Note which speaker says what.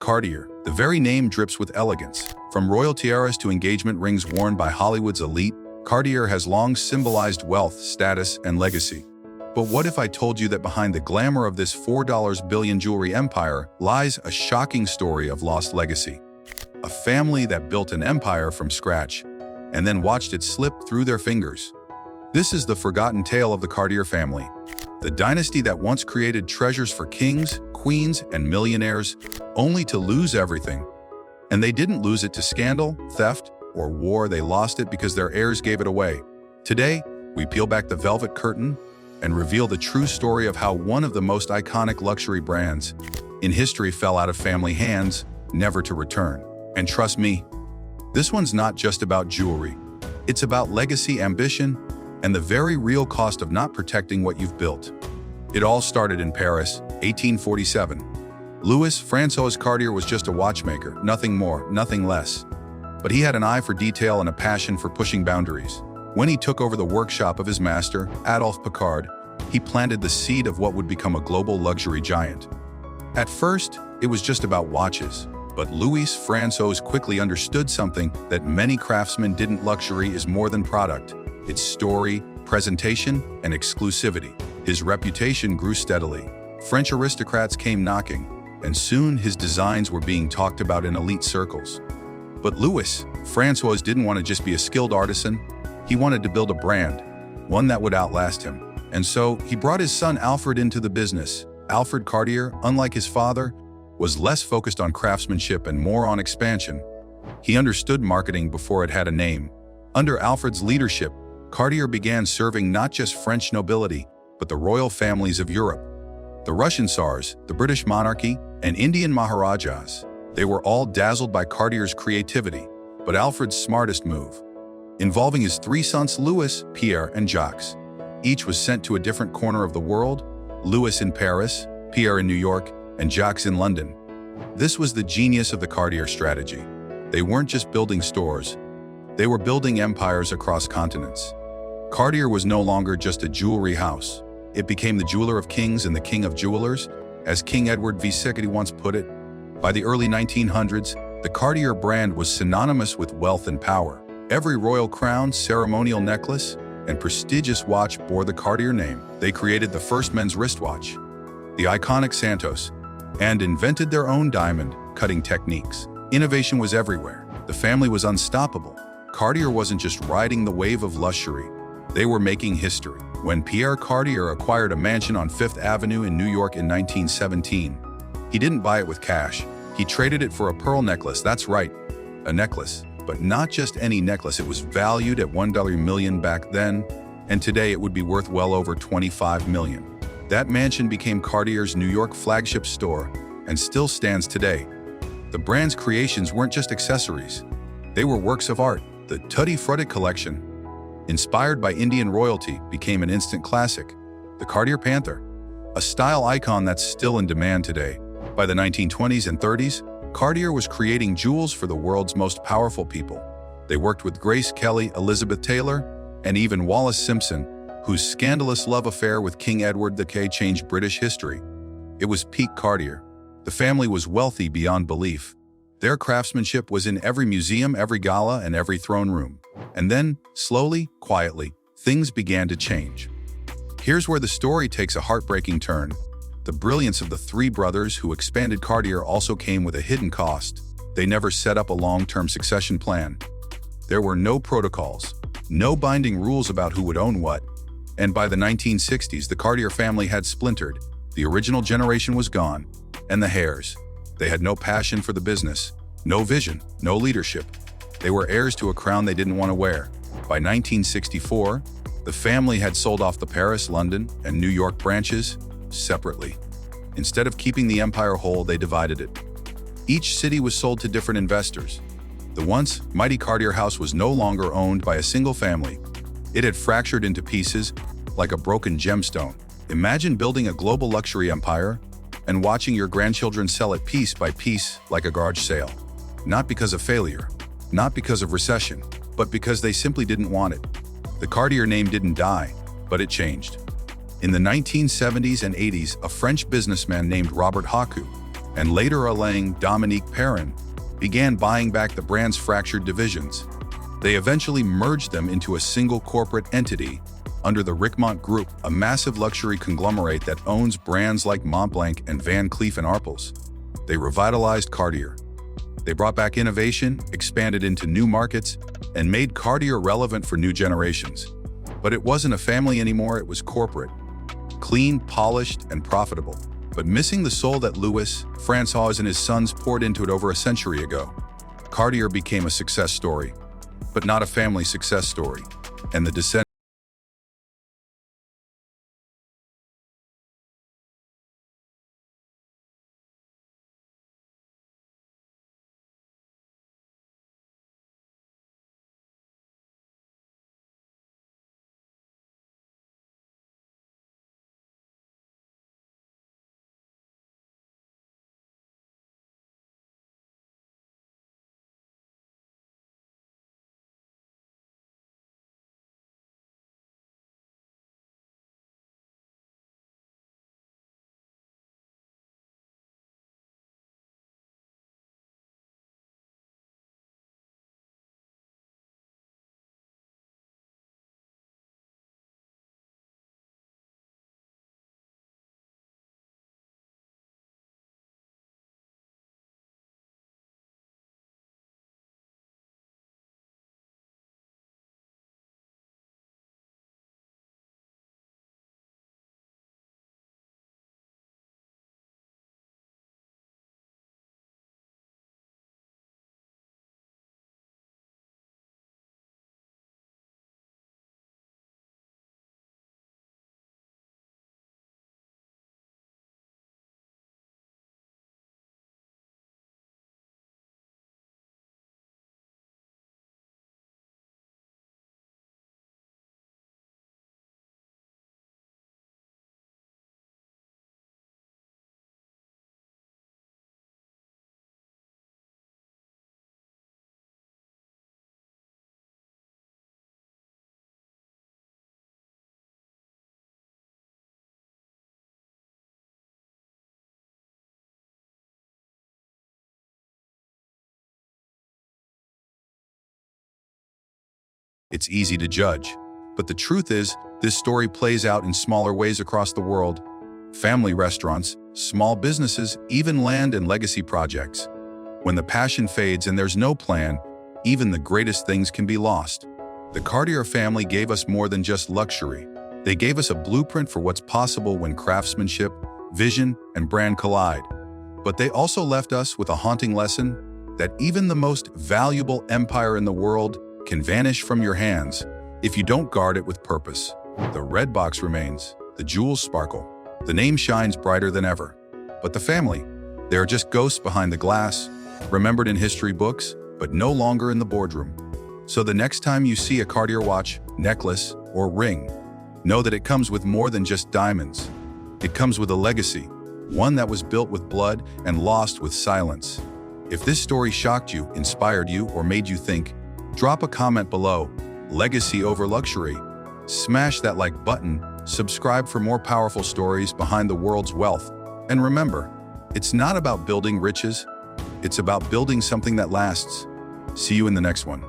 Speaker 1: Cartier. The very name drips with elegance. From royal tiaras to engagement rings worn by Hollywood's elite, Cartier has long symbolized wealth, status, and legacy. But what if I told you that behind the glamour of this $4 billion jewelry empire lies a shocking story of lost legacy? A family that built an empire from scratch and then watched it slip through their fingers. This is the forgotten tale of the Cartier family, the dynasty that once created treasures for kings, queens, and millionaires, only to lose everything. And they didn't lose it to scandal, theft, or war. They lost it because their heirs gave it away. Today, we peel back the velvet curtain and reveal the true story of how one of the most iconic luxury brands in history fell out of family hands, never to return. And trust me, this one's not just about jewelry. It's about legacy, ambition, and the very real cost of not protecting what you've built. It all started in Paris, 1847. Louis François Cartier was just a watchmaker, nothing more, nothing less. But he had an eye for detail and a passion for pushing boundaries. When he took over the workshop of his master, Adolphe Picard, he planted the seed of what would become a global luxury giant. At first, it was just about watches. But Louis François quickly understood something that many craftsmen didn't. Luxury is more than product. It's story, presentation, and exclusivity. His reputation grew steadily. French aristocrats came knocking, and soon his designs were being talked about in elite circles. But Louis François didn't want to just be a skilled artisan. He wanted to build a brand, one that would outlast him. And so he brought his son Alfred into the business. Alfred Cartier, unlike his father, was less focused on craftsmanship and more on expansion. He understood marketing before it had a name. Under Alfred's leadership, Cartier began serving not just French nobility, but the royal families of Europe. The Russian Tsars, the British monarchy, and Indian Maharajas. They were all dazzled by Cartier's creativity, but Alfred's smartest move, involving his three sons Louis, Pierre, and Jacques. Each was sent to a different corner of the world, Louis in Paris, Pierre in New York, and Jacques in London. This was the genius of the Cartier strategy. They weren't just building stores, they were building empires across continents. Cartier was no longer just a jewelry house. It became the jeweler of kings and the king of jewelers, as King Edward VI once put it. By the early 1900s, the Cartier brand was synonymous with wealth and power. Every royal crown, ceremonial necklace, and prestigious watch bore the Cartier name. They created the first men's wristwatch, the iconic Santos, and invented their own diamond-cutting techniques. Innovation was everywhere. The family was unstoppable. Cartier wasn't just riding the wave of luxury. They were making history. When Pierre Cartier acquired a mansion on Fifth Avenue in New York in 1917, he didn't buy it with cash. He traded it for a pearl necklace. That's right, a necklace. But not just any necklace. It was valued at $1 million back then, and today it would be worth well over $25 million. That mansion became Cartier's New York flagship store and still stands today. The brand's creations weren't just accessories. They were works of art. The Tutti Frutti collection, inspired by Indian royalty, became an instant classic. The Cartier Panther, a style icon that's still in demand today. By the 1920s and 30s, Cartier was creating jewels for the world's most powerful people. They worked with Grace Kelly, Elizabeth Taylor, and even Wallis Simpson, whose scandalous love affair with King Edward II changed British history. It was peak Cartier. The family was wealthy beyond belief. Their craftsmanship was in every museum, every gala, and every throne room. And then, slowly, quietly, things began to change. Here's where the story takes a heartbreaking turn. The brilliance of the three brothers who expanded Cartier also came with a hidden cost. They never set up a long-term succession plan. There were no protocols, no binding rules about who would own what. And by the 1960s, the Cartier family had splintered. The original generation was gone. And the Heirs. They had no passion for the business, no vision, no leadership. They were heirs to a crown they didn't want to wear. By 1964, the family had sold off the Paris, London, and New York branches separately. Instead of keeping the empire whole, they divided it. Each city was sold to different investors. The once mighty Cartier house was no longer owned by a single family. It had fractured into pieces like a broken gemstone. Imagine building a global luxury empire and watching your grandchildren sell it piece by piece like a garage sale. Not because of failure, not because of recession, but because they simply didn't want it. The Cartier name didn't die, but it changed. In the 1970s and 80s, a French businessman named Robert Hacqueux and later allaying Dominique Perrin, began buying back the brand's fractured divisions. They eventually merged them into a single corporate entity under the Richemont Group, a massive luxury conglomerate that owns brands like Montblanc and Van Cleef & Arpels. They revitalized Cartier. They brought back innovation, expanded into new markets, and made Cartier relevant for new generations. But it wasn't a family anymore, it was corporate. Clean, polished, and profitable, but missing the soul that Louis, François, and his sons poured into it over a century ago. Cartier became a success story, but not a family success story, and the descent. It's easy to judge, but the truth is, this story plays out in smaller ways across the world. Family restaurants, small businesses, even land and legacy projects. When the passion fades and there's no plan, even the greatest things can be lost. The Cartier family gave us more than just luxury. They gave us a blueprint for what's possible when craftsmanship, vision, and brand collide. But they also left us with a haunting lesson that even the most valuable empire in the world can vanish from your hands if you don't guard it with purpose. The red box remains, the jewels sparkle, the name shines brighter than ever. But the family, they are just ghosts behind the glass, remembered in history books, but no longer in the boardroom. So the next time you see a Cartier watch, necklace, or ring, know that it comes with more than just diamonds. It comes with a legacy, one that was built with blood and lost with silence. If this story shocked you, inspired you, or made you think, drop a comment below. Legacy over luxury. Smash that like button, subscribe for more powerful stories behind the world's wealth. And remember, it's not about building riches, it's about building something that lasts. See you in the next one.